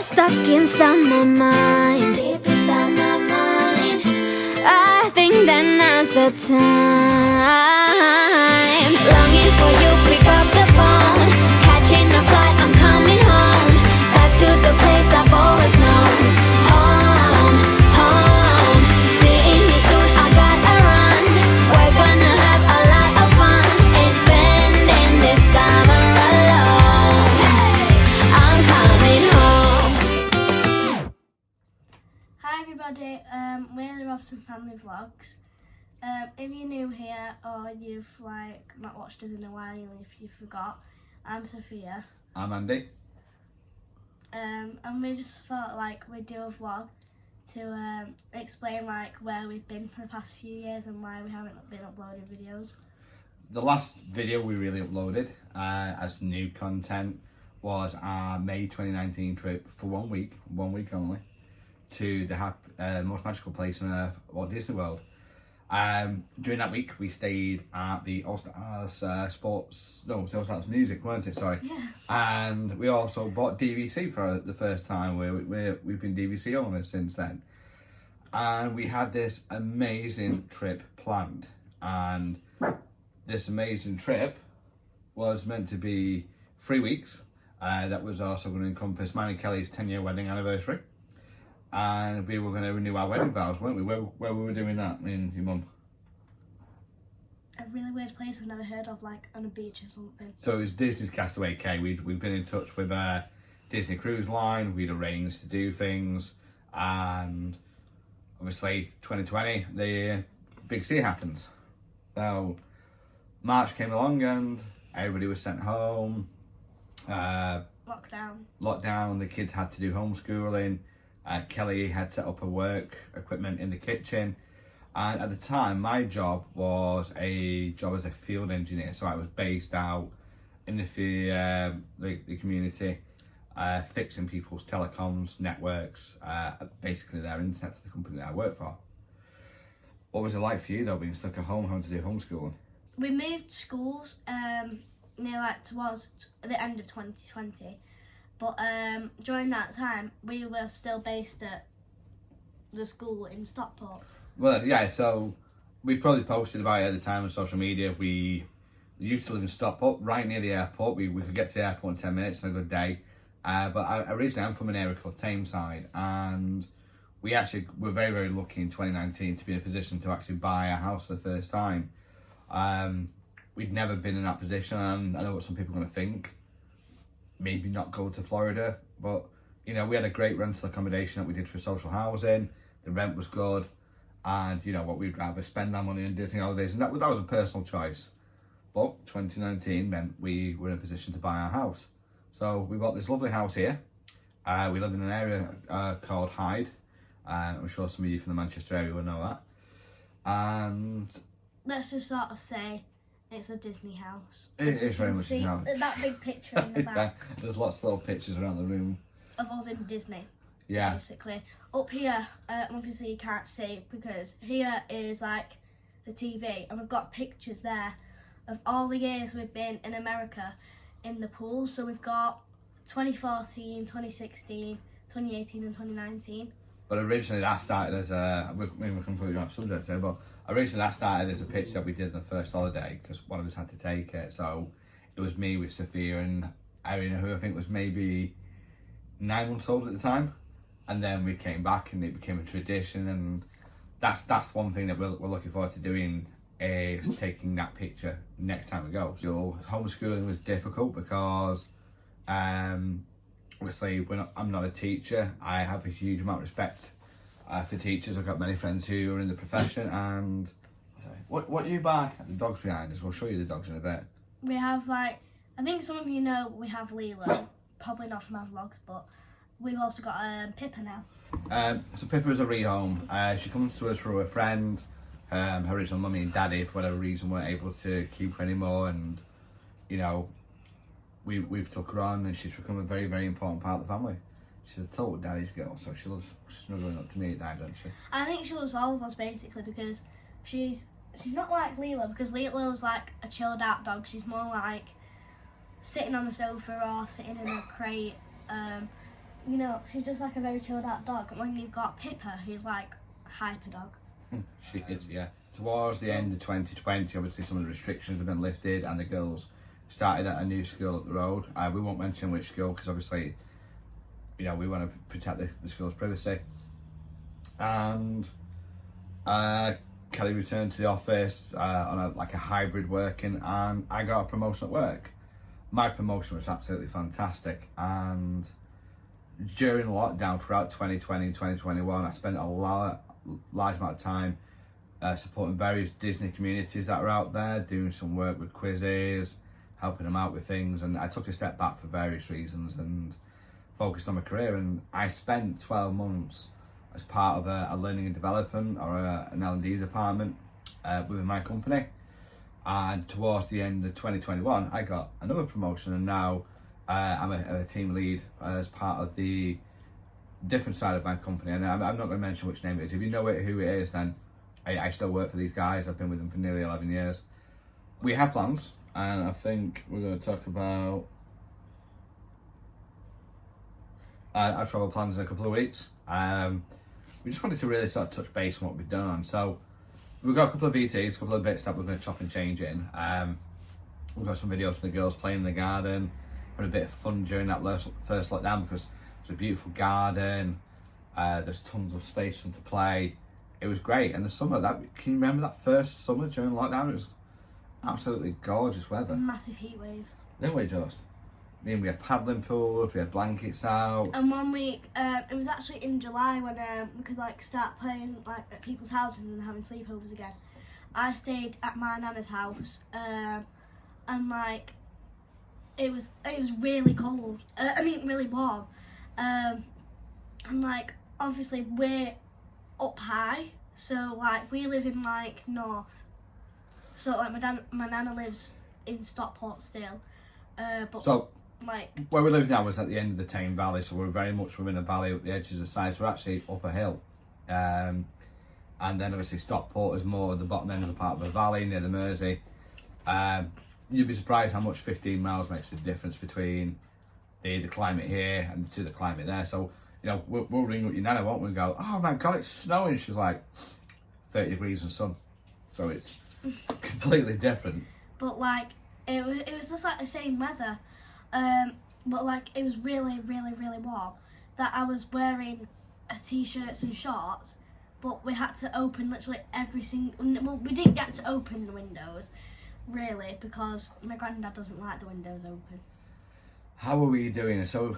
stuck inside my mind, deep inside my mind. I think that now's the time. Longing for you, pick up the phone. Catching a flight, I'm coming home. Back to the place I've always known. Home, home. Seeing you soon, I gotta run. We're gonna have a lot of fun. Ain't spending this summer alone. I'm coming home. Hi everybody, we're the Robson Family Vlogs. If you're new here or you've not watched us in a while, if you forgot, I'm Sophia. I'm Andy. And we just thought we'd do a vlog to explain where we've been for the past few years and why we haven't been uploading videos. The last video we really uploaded as new content was our May 2019 trip for 1 week only, to the most magical place on earth, Walt Disney World. During that week, we stayed at the All Stars All Stars Music, weren't it? Sorry. Yeah. And we also bought DVC for the first time. We've been DVC owners since then. And we had this amazing trip planned. And this amazing trip was meant to be 3 weeks. That was also going to encompass mine and Kelly's 10-year wedding anniversary. And we were going to renew our wedding vows, weren't we? Where were we doing that, me and your mum? A really weird place I've never heard of, on a beach or something. So it was Disney's Castaway Cay. We'd been in touch with Disney Cruise Line. We'd arranged to do things. And obviously, 2020, the big C happens. So March came along and everybody was sent home. Lockdown. The kids had to do homeschooling. Kelly had set up her work equipment in the kitchen, and at the time my job was a job as a field engineer, so I was based out in the community, fixing people's telecoms networks, basically their internet for the company that I work for. What was it like for you though, being stuck at home having to do homeschooling? We moved schools towards the end of 2020. But during that time, we were still based at the school in Stockport. Well, yeah, so we probably posted about it at the time on social media. We used to live in Stockport, right near the airport. We could get to the airport in 10 minutes on a good day. But originally I'm from an area called Tameside, and we actually were very, very lucky in 2019 to be in a position to actually buy a house for the first time. We'd never been in that position, and I know what some people are going to think. Maybe not go to Florida, but we had a great rental accommodation that we did for social housing. The rent was good, and we'd rather spend our money on Disney holidays, and that was a personal choice. But 2019 meant we were in a position to buy our house, so we bought this lovely house here. We live in an area called Hyde. I'm sure some of you from the Manchester area will know that. And let's just sort of say, it's a Disney house. It is very much a house. That big picture in the back. There's lots of little pictures around the room. Of us in Disney. Yeah. Basically. Up here, obviously you can't see because here is the TV, and we've got pictures there of all the years we've been in America in the pool. So we've got 2014, 2016, 2018 and 2019. But originally that started as we're completely off subject here, but originally that started as a pitch that we did on the first holiday because one of us had to take it. So it was me with Sophia and Erin, who I think was maybe 9 months old at the time. And then we came back and it became a tradition, and that's one thing that we're looking forward to doing, is taking that picture next time we go. So homeschooling was difficult because obviously, I'm not a teacher. I have a huge amount of respect for teachers. I've got many friends who are in the profession. And what you buy? The dog's behind us. We'll show you the dogs in a bit. We have I think some of you know we have Lilo. Probably not from our vlogs, but we've also got Pippa now. So Pippa is a rehome. She comes to us through a friend. Her original mummy and daddy, for whatever reason, weren't able to keep her anymore, and we've took her on, and she's become a very, very important part of the family. She's a total daddy's girl, so she loves snuggling up to me at night, doesn't she? I think she loves all of us basically because she's not like Lilo, because Lilo's a chilled out dog. She's more sitting on the sofa or sitting in a crate. you know, she's just like a very chilled out dog. And when you've got Pippa, who's like hyper dog. She is, yeah. Towards the end of 2020, obviously some of the restrictions have been lifted and the girls started at a new school up the road. We won't mention which school because obviously, you know, we want to protect the school's privacy. And Kelly returned to the office on a hybrid working, and I got a promotion at work. My promotion was absolutely fantastic, and during lockdown throughout 2020 and 2021, I spent a large amount of time supporting various Disney communities that are out there, doing some work with quizzes, helping them out with things, and I took a step back for various reasons and focused on my career. And I spent 12 months as part of a learning and development or an L&D department within my company. And towards the end of 2021, I got another promotion, and now I'm a team lead as part of the different side of my company. And I'm not going to mention which name it is. If you know who it is, then I still work for these guys. I've been with them for nearly 11 years. We have plans, and I think we're going to talk about our travel plans in a couple of weeks. We just wanted to really sort of touch base on what we've done. So we've got a couple of VTs, a couple of bits that we're going to chop and change in. We've got some videos of the girls playing in the garden, had a bit of fun during that first lockdown because it's a beautiful garden. There's tons of space for them to play. It was great. And the summer, can you remember that first summer during lockdown? It was absolutely gorgeous weather. Massive heat wave. Didn't we just? I mean, we had paddling pools, we had blankets out. And 1 week, it was actually in July when we could like start playing like at people's houses and having sleepovers again. I stayed at my nana's house, and like it was really cold. Really warm. And like obviously we're up high, so like we live in like north. So like my nana lives in Stockport still, but so like where we live now is at the end of the Tame Valley, so we're very much within a valley at the edges of the side. So we're actually up a hill, and then obviously Stockport is more at the bottom end of the part of the valley near the Mersey. You'd be surprised how much 15 miles makes a difference between the climate here and to the climate there. So you know we'll ring up your nana, won't we, and go, oh my god, it's snowing. She's like 30 degrees and sun, so it's completely different. But like it was just like the same weather. But like it was really warm that I was wearing a t-shirts and shorts, but we had to open literally every single, well, we didn't get to open the windows really because my granddad doesn't like the windows open. How are we doing? So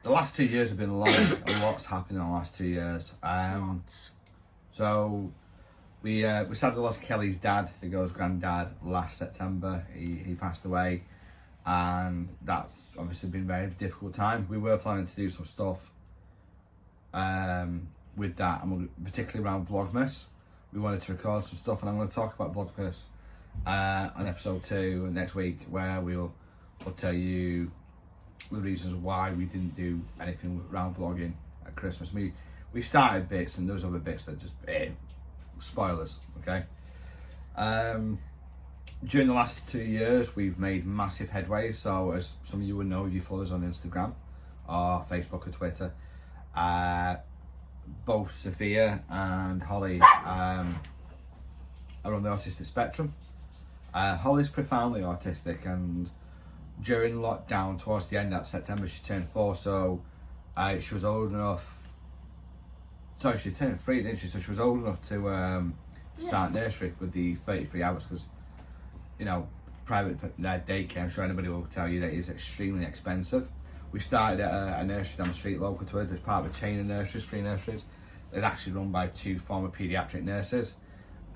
the last 2 years have been long. A lot's happened in the last 2 years. So we sadly lost Kelly's dad, the girl's granddad, last September. He passed away. And that's obviously been a very difficult time. We were planning to do some stuff with that, and particularly around Vlogmas. We wanted to record some stuff, and I'm going to talk about Vlogmas on episode 2 next week, where we'll tell you the reasons why we didn't do anything around vlogging at Christmas. We started bits, and those other bits that just spoilers, okay? During the last 2 years, we've made massive headway. So as some of you will know, if you follow us on Instagram or Facebook or Twitter, both Sophia and Holly are on the autistic spectrum. Holly's profoundly autistic, and during lockdown, towards the end of September, she turned 4, so she was old enough. Sorry, she turned 3, didn't she? So she was old enough to start nursery with the 33 hours, because you know, private daycare, I'm sure anybody will tell you that is extremely expensive. We started at a nursery down the street local to us as part of a chain of nurseries, 3 nurseries. It's actually run by 2 former paediatric nurses,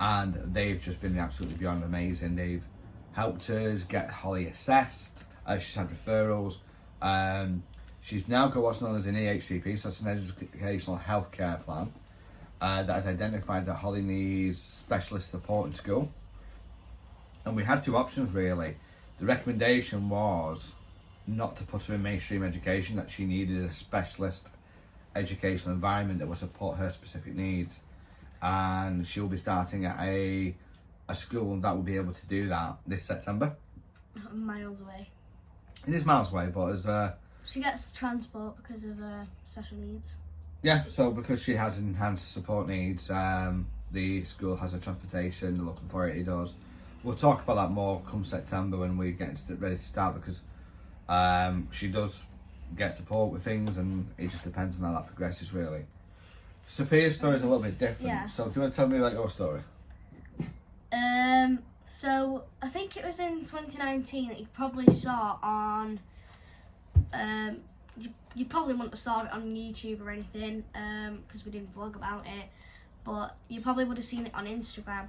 and they've just been absolutely beyond amazing. They've helped us get Holly assessed. She's had referrals. She's now got what's known as an EHCP, so that's an educational healthcare plan that has identified that Holly needs specialist support in school. And we had 2 options really. The recommendation was not to put her in mainstream education, that she needed a specialist educational environment that would support her specific needs. And she'll be starting at a school that will be able to do that this September. Miles away. It is miles away, but as She gets transport because of special needs. Yeah, so because she has enhanced support needs, the school has a transportation, they're looking for it, it does. We'll talk about that more come September when we get ready to start, because she does get support with things, and it just depends on how that progresses, really. Sophia's story is a little bit different, Yeah. so do you want to tell me about your story? So I think it was in 2019 that you probably saw on, you probably wouldn't have saw it on YouTube or anything, because we didn't vlog about it, but you probably would have seen it on Instagram,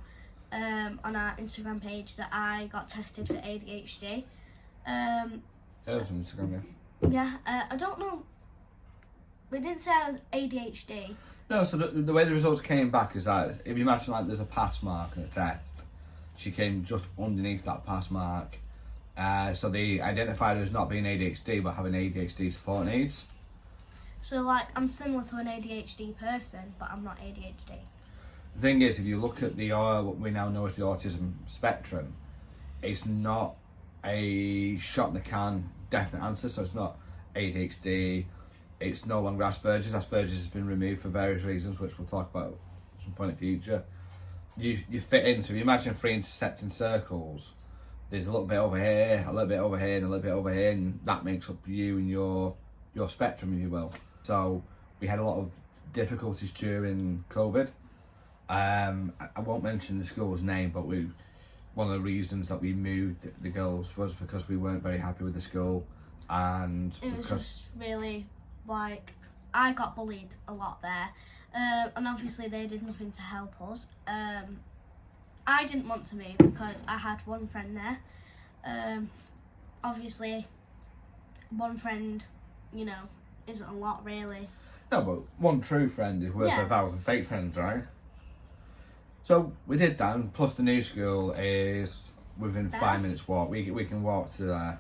on our Instagram page, that I got tested for ADHD. It was on Instagram, Yeah, I don't know, we didn't say I was ADHD. No, so the way the results came back is that if you imagine like there's a pass mark in a test, she came just underneath that pass mark. So they identified her as not being ADHD but having ADHD support needs. So like, I'm similar to an ADHD person, but I'm not ADHD. The thing is, if you look at the what we now know as the autism spectrum, it's not a shot in the can definite answer. So it's not ADHD. It's no longer Asperger's. Asperger's has been removed for various reasons, which we'll talk about at some point in the future. You fit in. So if you imagine 3 intersecting circles, there's a little bit over here, a little bit over here, and a little bit over here, and that makes up you and your spectrum, if you will. So we had a lot of difficulties during COVID. I won't mention the school's name, but one of the reasons that we moved the girls was because we weren't very happy with the school, and it was just really, like, I got bullied a lot there, and obviously they did nothing to help us. I didn't want to move because I had one friend there. Obviously, one friend, you know, isn't a lot really. No, but one true friend is worth 1,000 fake friends, right? So we did that, and plus the new school is within 5 minutes walk. We can walk to there.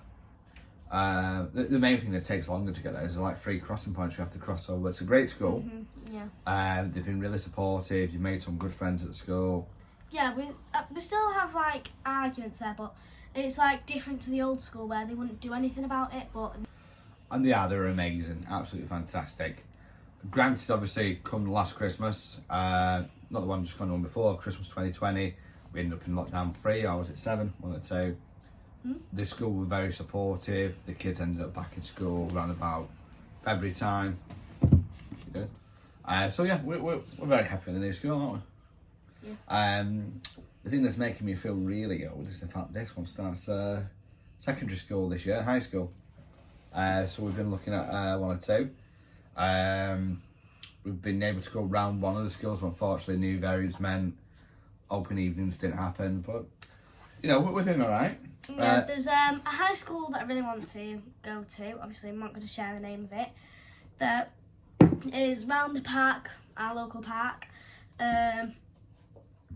The main thing that takes longer to get there is like 3 crossing points we have to cross over. It's a great school. Mm-hmm, yeah. They've been really supportive. You've made some good friends at the school. Yeah, we still have like arguments there, but it's like different to the old school where they wouldn't do anything about it. But And they're amazing, absolutely fantastic. Granted, obviously, come last Christmas, not the one just gone on before, Christmas 2020, we ended up in lockdown 3, I was at 7, one or two. The school were very supportive. The kids ended up back in school around about February time. So yeah, we're very happy with the new school, aren't we? Yeah. The thing that's making me feel really old is the fact this one starts secondary school this year, high school. So we've been looking at 1 or 2. We've been able to go round one of the schools, but unfortunately new variants meant open evenings didn't happen. But you know, we're doing all right. Yeah, there's a high school that I really want to go to. Obviously, I'm not going to share the name of it. That is round the park, our local park.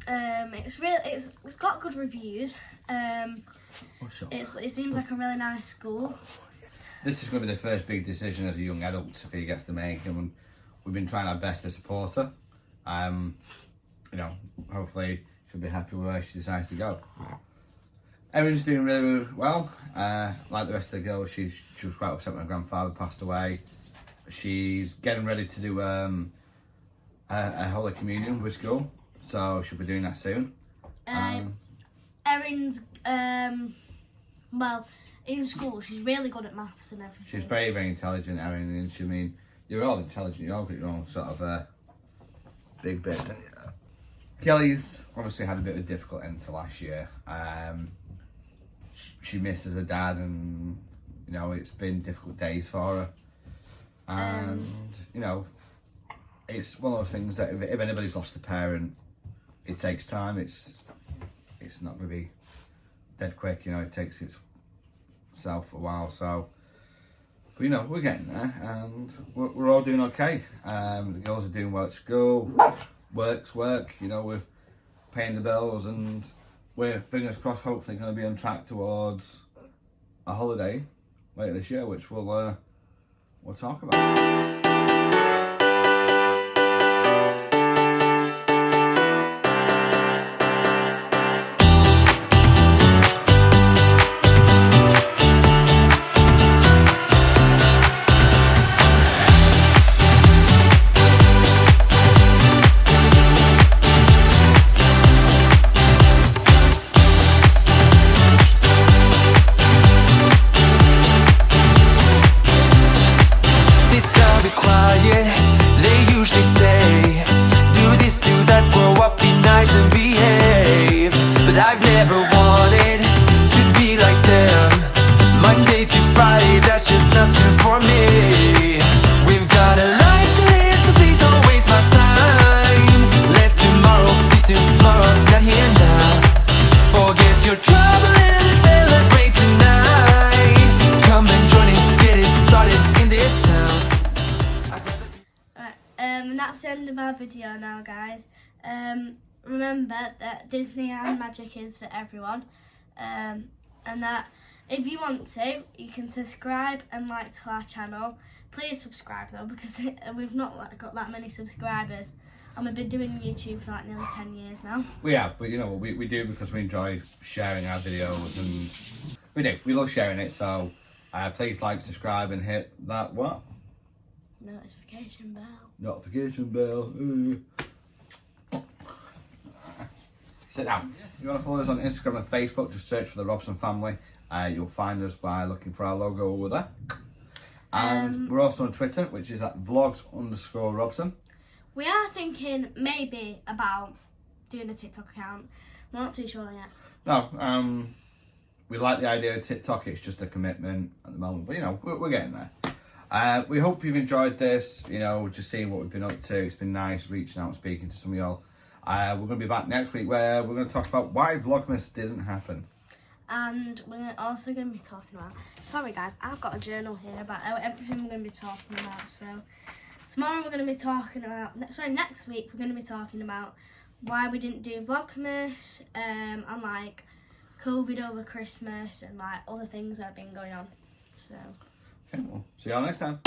It's got good reviews. It seems like a really nice school. This is going to be the first big decision as a young adult Sophia gets to make, and we've been trying our best to support her. You know, hopefully she'll be happy with where she decides to go. Erin's doing really well. Like the rest of the girls, she was quite upset when her grandfather passed away. She's getting ready to do a Holy Communion with school, so she'll be doing that soon. Erin's well, in school she's really good at maths and everything. She's very, very intelligent, Erin, and I mean, you're all intelligent. You all got your own sort of big bits. Kelly's obviously had a bit of a difficult end to last year. She misses her dad, and you know it's been difficult days for her. And you know, it's one of those things that if anybody's lost a parent, it takes time. It's not going to be dead quick. You know, it takes itself a while. So, but you know, we're getting there, and we're all doing okay. The girls are doing well at school. Work's work. You know, we're paying the bills, and we're, fingers crossed, hopefully going to be on track towards a holiday later this year, which we'll talk about. And that's the end of our video now, guys. Remember that Disneyland magic is for everyone. And that if you want to, you can subscribe and like to our channel. Please subscribe though, because we've not got that many subscribers. And we've been doing YouTube for like nearly 10 years now. We have, but you know, we do because we enjoy sharing our videos, and we love sharing it, so please like, subscribe and hit that what? Notification bell. Notification bell. Sit down. If you want to follow us on Instagram and Facebook, just search for the Robson family. You'll find us by looking for our logo over there. And we're also on Twitter, which is at vlogs_Robson. We are thinking maybe about doing a TikTok account. We're not too sure yet. No, we like the idea of TikTok. It's just a commitment at the moment, but you know, we're getting there. We hope you've enjoyed this. You know, just seeing what we've been up to. It's been nice reaching out and speaking to some of y'all. We're going to be back next week where we're going to talk about why Vlogmas didn't happen. And we're also going to be talking about... Sorry guys, I've got a journal here about everything we're going to be talking about. So tomorrow we're going to be talking about... next week we're going to be talking about why we didn't do Vlogmas and like COVID over Christmas and like other things that have been going on. So... Okay, well, see y'all next time.